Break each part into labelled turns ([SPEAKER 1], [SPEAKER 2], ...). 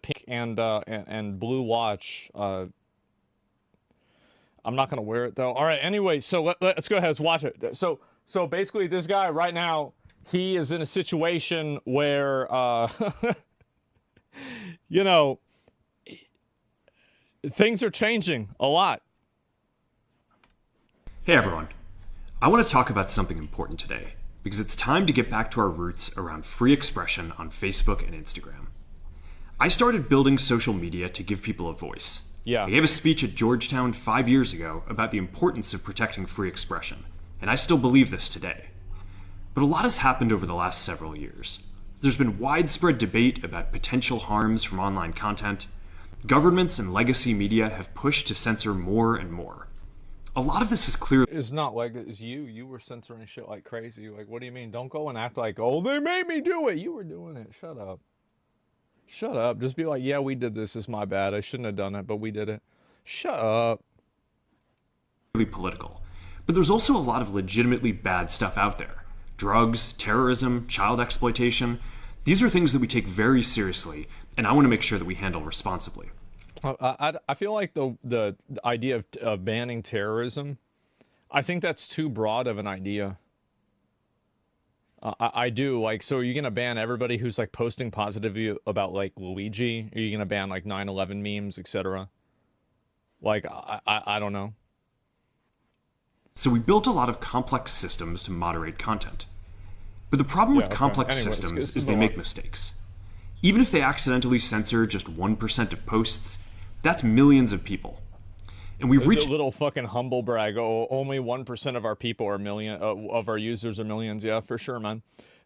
[SPEAKER 1] pink and blue watch. I'm not gonna wear it though. All right. Anyway, so let's go ahead. Let's watch it. So basically, this guy right now, he is in a situation where you know, things are changing a lot.
[SPEAKER 2] Hey everyone. I want to talk about something important today because it's time to get back to our roots around free expression on Facebook and Instagram. I started building social media to give people a voice.
[SPEAKER 1] Yeah.
[SPEAKER 2] I gave a speech at Georgetown 5 years ago about the importance of protecting free expression, and I still believe this today. But a lot has happened over the last several years. There's been widespread debate about potential harms from online content. Governments and legacy media have pushed to censor more and more. A lot of this is clear.
[SPEAKER 1] It's not like it's you. You were censoring shit like crazy. Like, what do you mean? Don't go and act like, oh, they made me do it. You were doing it. Shut up. Shut up. Just be like, yeah, we did this. It's my bad. I shouldn't have done it, but we did it. Shut up.
[SPEAKER 2] Political. But there's also a lot of legitimately bad stuff out there. Drugs, terrorism, child exploitation. These are things that we take very seriously, and I want to make sure that we handle responsibly.
[SPEAKER 1] I feel like the idea of banning terrorism, I think that's too broad of an idea. I do. Like, so are you going to ban everybody who's like posting positively about like Luigi? Are you going to ban like 9/11 memes, etc.? Like, I don't know.
[SPEAKER 2] So we built a lot of complex systems to moderate content. But the problem with complex systems is they make mistakes. Even if they accidentally censor just 1% of posts, that's millions of people. And we've reached
[SPEAKER 1] a little fucking humble brag. Oh, only 1% of our people are of our users are millions. Yeah, for sure, man.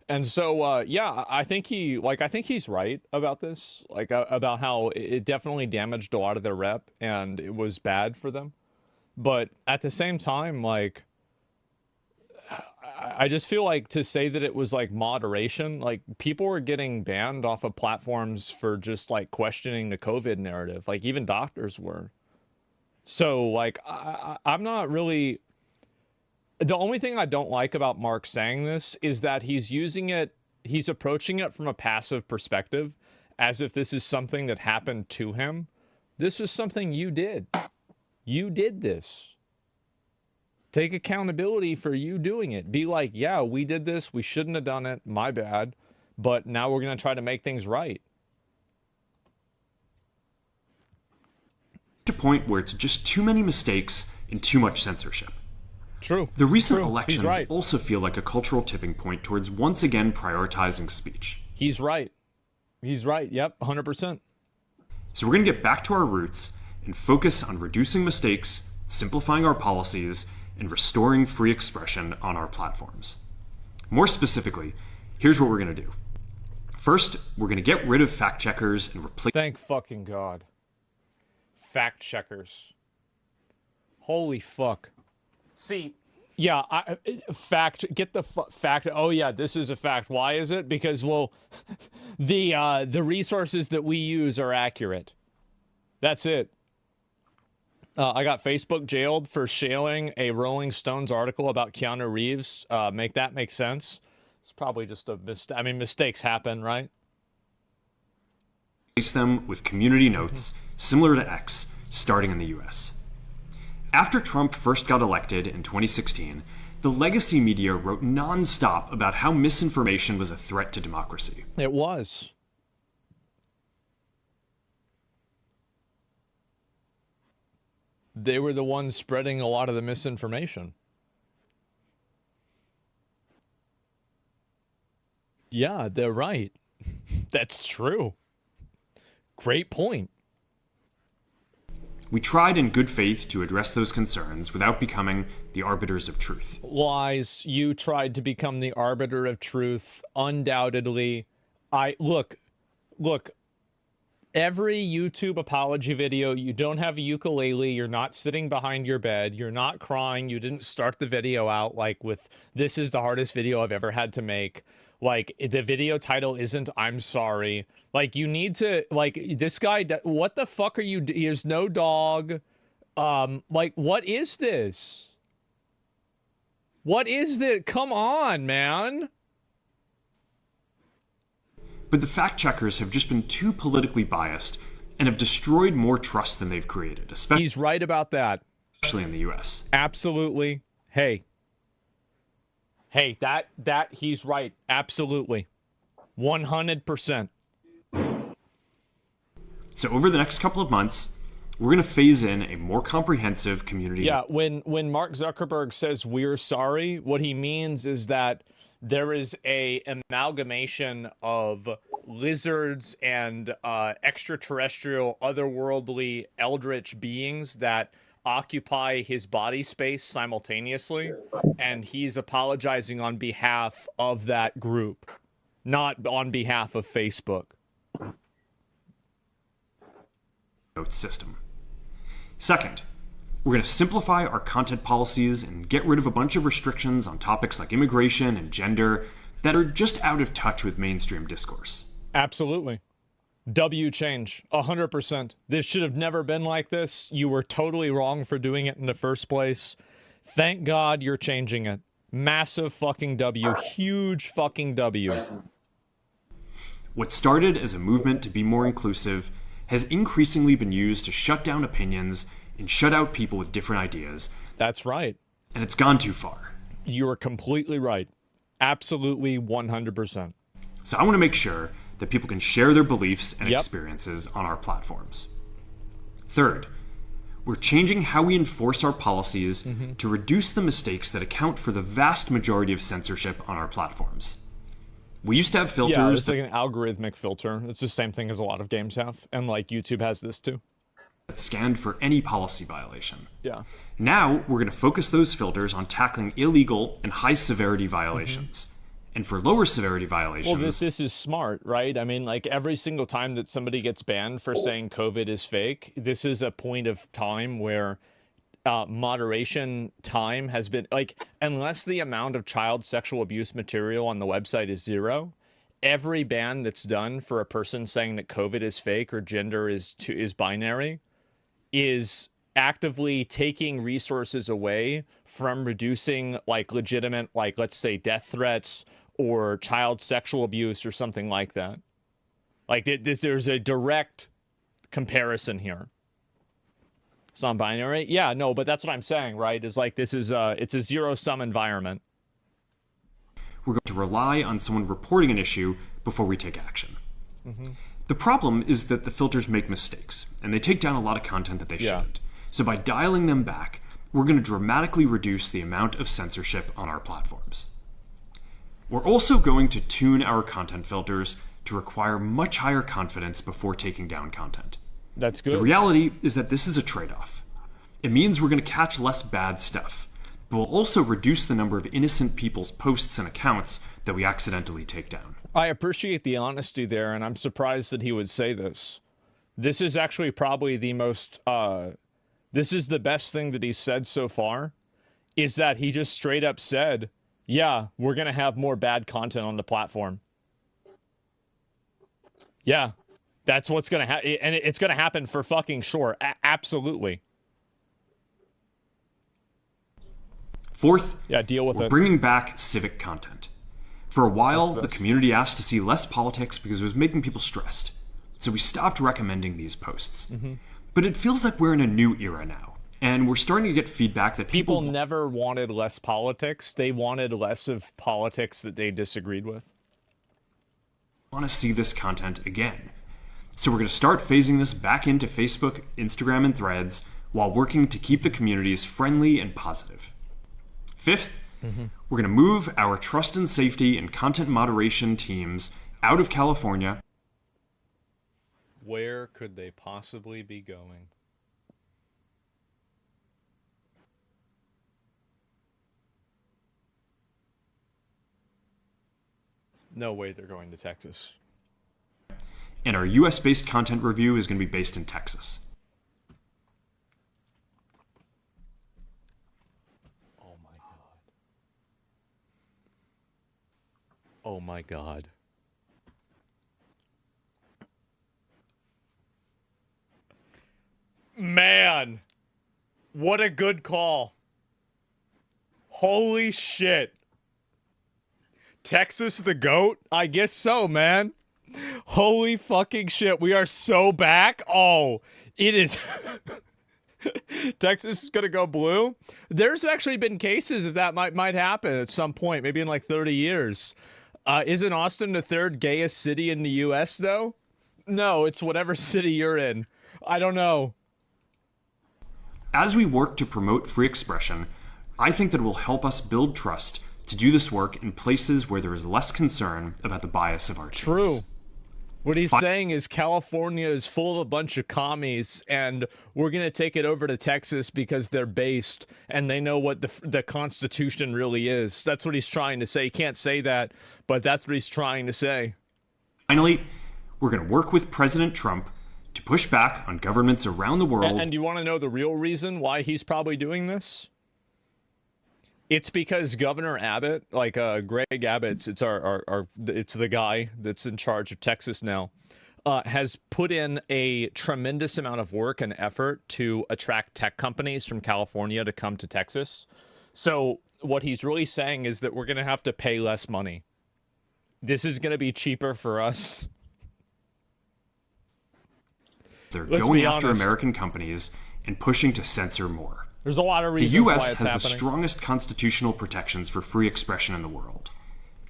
[SPEAKER 1] And so, yeah, I think he's right about this. Like about how it definitely damaged a lot of their rep and it was bad for them. But at the same time, like, I just feel like to say that it was like moderation, like people were getting banned off of platforms for just like questioning the COVID narrative. Like even doctors were. So like, I'm not really, the only thing I don't like about Mark saying this is that he's approaching it from a passive perspective, as if this is something that happened to him. This was something you did. You did this. Take accountability for you doing it. Be like, yeah, we did this. We shouldn't have done it. My bad. But now we're going to try to make things right.
[SPEAKER 2] a point where it's just too many mistakes and too much censorship.
[SPEAKER 1] True.
[SPEAKER 2] The recent elections also feel like a cultural tipping point towards once again prioritizing speech.
[SPEAKER 1] He's right. He's right. Yep, 100%.
[SPEAKER 2] So we're going to get back to our roots and focus on reducing mistakes, simplifying our policies, and restoring free expression on our platforms. More specifically, here's what we're going to do. First, we're going to get rid of fact checkers and replace...
[SPEAKER 1] Thank fucking God. Fact checkers. Holy fuck. See, yeah, get the fact. Oh yeah, this is a fact. Why is it? Because, well, the resources that we use are accurate. That's it. I got Facebook jailed for sharing a Rolling Stones article about Keanu Reeves. Make that make sense? It's probably just a mistake. I mean, mistakes happen, right?
[SPEAKER 2] Replace them with community notes similar to X, starting in the US. After Trump first got elected in 2016, the legacy media wrote nonstop about how misinformation was a threat to democracy.
[SPEAKER 1] It was. They were the ones spreading a lot of the misinformation. Yeah, they're right. That's true. Great point.
[SPEAKER 2] We tried in good faith to address those concerns without becoming the arbiters of truth.
[SPEAKER 1] Lies. You tried to become the arbiter of truth. Undoubtedly. Look. Every YouTube apology video, you don't have a ukulele, you're not sitting behind your bed, you're not crying, you didn't start the video out like with, this is the hardest video I've ever had to make. Like, the video title isn't, I'm sorry. Like, you need to, like, this guy, what the fuck are you, there's no dog. Like, what is this? What is this? Come on, man.
[SPEAKER 2] but the fact checkers have just been too politically biased and have destroyed more trust than they've created, especially
[SPEAKER 1] He's right about that.
[SPEAKER 2] in the US.
[SPEAKER 1] Absolutely. Hey, that he's right. Absolutely. 100%.
[SPEAKER 2] So over the next couple of months, we're going to phase in a more comprehensive community.
[SPEAKER 1] Yeah, when Mark Zuckerberg says we're sorry, what he means is that there is a amalgamation of lizards and extraterrestrial, otherworldly, eldritch beings that occupy his body space simultaneously, and he's apologizing on behalf of that group, not on behalf of Facebook.
[SPEAKER 2] System. Second, we're going to simplify our content policies and get rid of a bunch of restrictions on topics like immigration and gender that are just out of touch with mainstream discourse.
[SPEAKER 1] Absolutely. W change, 100%. This should have never been like this. You were totally wrong for doing it in the first place. Thank God you're changing it. Massive fucking W. Huge fucking W.
[SPEAKER 2] What started as a movement to be more inclusive has increasingly been used to shut down opinions and shut out people with different ideas.
[SPEAKER 1] That's right.
[SPEAKER 2] And it's gone too far.
[SPEAKER 1] You are completely right. Absolutely 100%.
[SPEAKER 2] So I want to make sure that people can share their beliefs and experiences on our platforms. Third, we're changing how we enforce our policies to reduce the mistakes that account for the vast majority of censorship on our platforms. We used to have filters.
[SPEAKER 1] Yeah, it's like an algorithmic filter. It's the same thing as a lot of games have. And like YouTube has this too.
[SPEAKER 2] That scanned for any policy violation.
[SPEAKER 1] Yeah.
[SPEAKER 2] Now we're going to focus those filters on tackling illegal and high severity violations. And for lower severity violations...
[SPEAKER 1] Well, this is smart, right? I mean, like every single time that somebody gets banned for saying COVID is fake, this is a point of time where moderation time has been, like, unless the amount of child sexual abuse material on the website is 0, every ban that's done for a person saying that COVID is fake or gender is binary is actively taking resources away from reducing, like, legitimate, like, let's say death threats or child sexual abuse or something like that. Like, there's a direct comparison here. It's non-binary? Yeah, no, but that's what I'm saying, right? Is like, this is it's a zero-sum environment.
[SPEAKER 2] We're going to rely on someone reporting an issue before we take action. The problem is that the filters make mistakes, and they take down a lot of content that they shouldn't. So by dialing them back, we're going to dramatically reduce the amount of censorship on our platforms. We're also going to tune our content filters to require much higher confidence before taking down content.
[SPEAKER 1] That's good.
[SPEAKER 2] The reality is that this is a trade-off. It means we're going to catch less bad stuff, but we'll also reduce the number of innocent people's posts and accounts that we accidentally take down.
[SPEAKER 1] I appreciate the honesty there, and I'm surprised that he would say this. This is actually probably the most, this is the best thing that he's said so far, is that he just straight up said, yeah, we're going to have more bad content on the platform. Yeah, that's what's going to happen, and it's going to happen for fucking sure. Absolutely.
[SPEAKER 2] Fourth,
[SPEAKER 1] deal with
[SPEAKER 2] we're
[SPEAKER 1] it.
[SPEAKER 2] bringing back civic content. For a while, the community asked to see less politics because it was making people stressed. So we stopped recommending these posts. But it feels like we're in a new era now. And we're starting to get feedback that
[SPEAKER 1] People never wanted less politics. They wanted less of politics that they disagreed with.
[SPEAKER 2] Want to see this content again. So we're going to start phasing this back into Facebook, Instagram, and Threads while working to keep the communities friendly and positive. Fifth, we're going to move our trust and safety and content moderation teams out of California.
[SPEAKER 1] Where could they possibly be going? No way they're going to Texas.
[SPEAKER 2] And our US-based content review is going to be based in Texas.
[SPEAKER 1] Oh my God. Oh my God. Man, what a good call. Holy shit. Texas the GOAT? I guess so, man. Holy fucking shit. We are so back. Oh, it is. Texas is going to go blue. There's actually been cases of that might happen at some point, maybe in like 30 years. Isn't Austin the third gayest city in the U.S., though? No, it's whatever city you're in. I don't know.
[SPEAKER 2] As we work to promote free expression, I think that it will help us build trust to do this work in places where there is less concern about the bias of our teams.
[SPEAKER 1] True. What he's saying is California is full of a bunch of commies, and we're going to take it over to Texas because they're based and they know what the Constitution really is. That's what he's trying to say. He can't say that, but that's what he's trying to say.
[SPEAKER 2] Finally, we're going to work with President Trump to push back on governments around the world.
[SPEAKER 1] And you want to know the real reason why he's probably doing this? It's because Governor Abbott, like Greg Abbott, it's the guy that's in charge of Texas now, has put in a tremendous amount of work and effort to attract tech companies from California to come to Texas. So what he's really saying is that we're going to have to pay less money. This is going to be cheaper for us.
[SPEAKER 2] They're going after American companies and pushing to censor more.
[SPEAKER 1] There's a lot of reasons
[SPEAKER 2] the
[SPEAKER 1] why
[SPEAKER 2] U.S.
[SPEAKER 1] it's
[SPEAKER 2] has
[SPEAKER 1] happening.
[SPEAKER 2] the strongest constitutional protections for free expression in the world.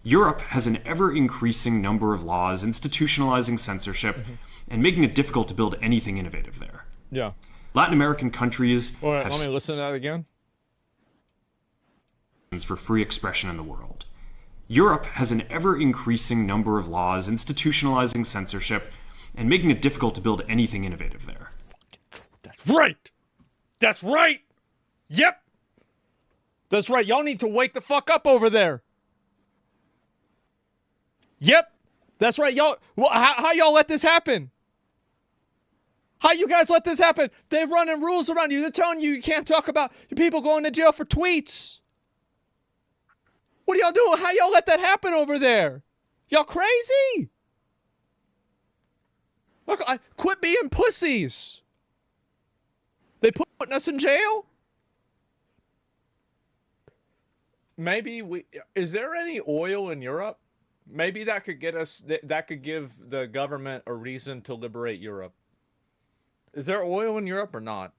[SPEAKER 2] Europe has an ever-increasing number of laws institutionalizing censorship and making it difficult to build anything innovative there.
[SPEAKER 1] Yeah.
[SPEAKER 2] Latin American countries
[SPEAKER 1] Let
[SPEAKER 2] have
[SPEAKER 1] me listen to that again.
[SPEAKER 2] for free expression in the world. Europe has an ever-increasing number of laws institutionalizing censorship and making it difficult to build anything innovative there.
[SPEAKER 1] That's right. That's right. Yep. That's right. Y'all need to wake the fuck up over there. Yep. That's right. Y'all, well, how y'all let this happen? How you guys let this happen? They're running rules around you. They're telling you can't talk about people going to jail for tweets. What are y'all doing? How y'all let that happen over there? Y'all crazy? Look, quit being pussies. They putting us in jail? Maybe is there any oil in Europe? Maybe that could get us, that could give the government a reason to liberate Europe. Is there oil in Europe or not?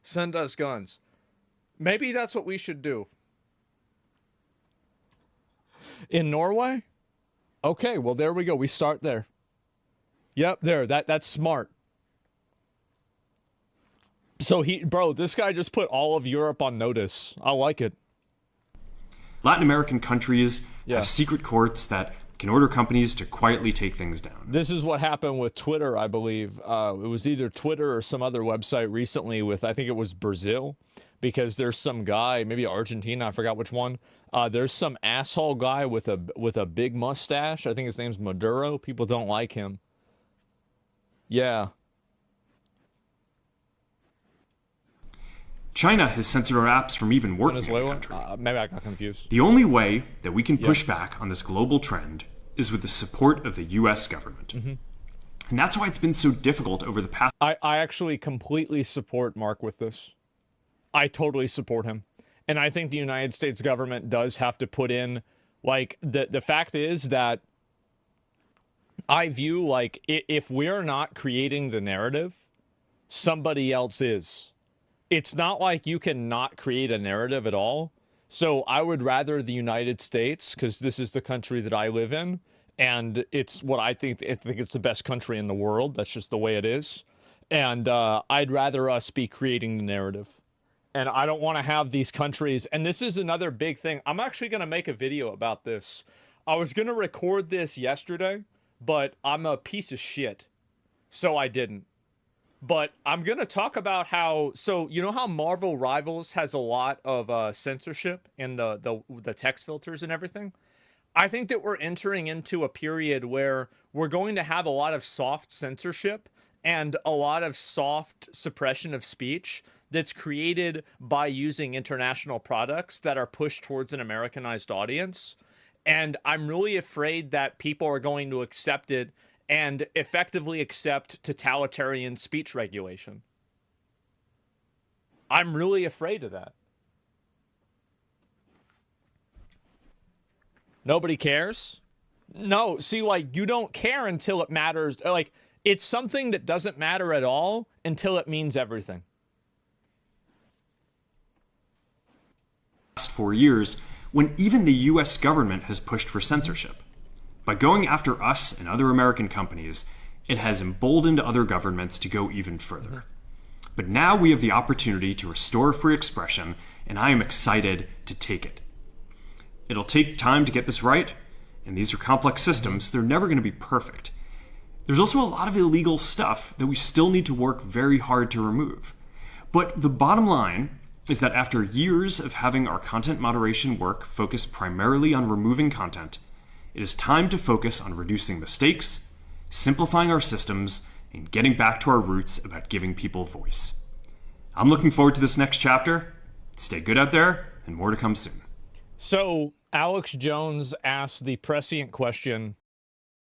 [SPEAKER 1] Send us guns. Maybe that's what we should do. In Norway? Okay, well, there we go. We start there. Yep, there. That's smart. So this guy just put all of Europe on notice. I like it.
[SPEAKER 2] Latin American countries have secret courts that can order companies to quietly take things down.
[SPEAKER 1] This is what happened with Twitter, I believe. It was either Twitter or some other website recently with, I think it was Brazil, because there's some guy, maybe Argentina, I forgot which one. There's some asshole guy with a big mustache. I think his name's Maduro. People don't like him. Yeah.
[SPEAKER 2] China has censored our apps from even working in the country.
[SPEAKER 1] Maybe I got confused.
[SPEAKER 2] The only way that we can push back on this global trend is with the support of the U.S. government. And that's why it's been so difficult over the past...
[SPEAKER 1] I actually completely support Mark with this. I totally support him. And I think the United States government does have to put in, like, the fact is that I view, like, if we're not creating the narrative, somebody else is. It's not like you can not create a narrative at all. So I would rather the United States, because this is the country that I live in, and it's what I think it's the best country in the world. That's just the way it is. And I'd rather us be creating the narrative. And I don't want to have these countries. And this is another big thing. I'm actually going to make a video about this. I was going to record this yesterday, but I'm a piece of shit. So I didn't. But I'm going to talk about how, so you know how Marvel Rivals has a lot of censorship in the text filters and everything? I think that we're entering into a period where we're going to have a lot of soft censorship and a lot of soft suppression of speech that's created by using international products that are pushed towards an Americanized audience. And I'm really afraid that people are going to accept it and effectively accept totalitarian speech regulation. I'm really afraid of that. Nobody cares? No, see, like, you don't care until it matters. Like, it's something that doesn't matter at all until it means everything.
[SPEAKER 2] Last 4 years, when even the US government has pushed for censorship. By going after us and other American companies, it has emboldened other governments to go even further. But now we have the opportunity to restore free expression, and I am excited to take it. It'll take time to get this right, and these are complex systems. They're never going to be perfect. There's also a lot of illegal stuff that we still need to work very hard to remove. But the bottom line is that after years of having our content moderation work focus primarily on removing content, it is time to focus on reducing mistakes, simplifying our systems, and getting back to our roots about giving people voice. I'm looking forward to this next chapter. Stay good out there, and more to come soon.
[SPEAKER 1] So Alex Jones asked the prescient question,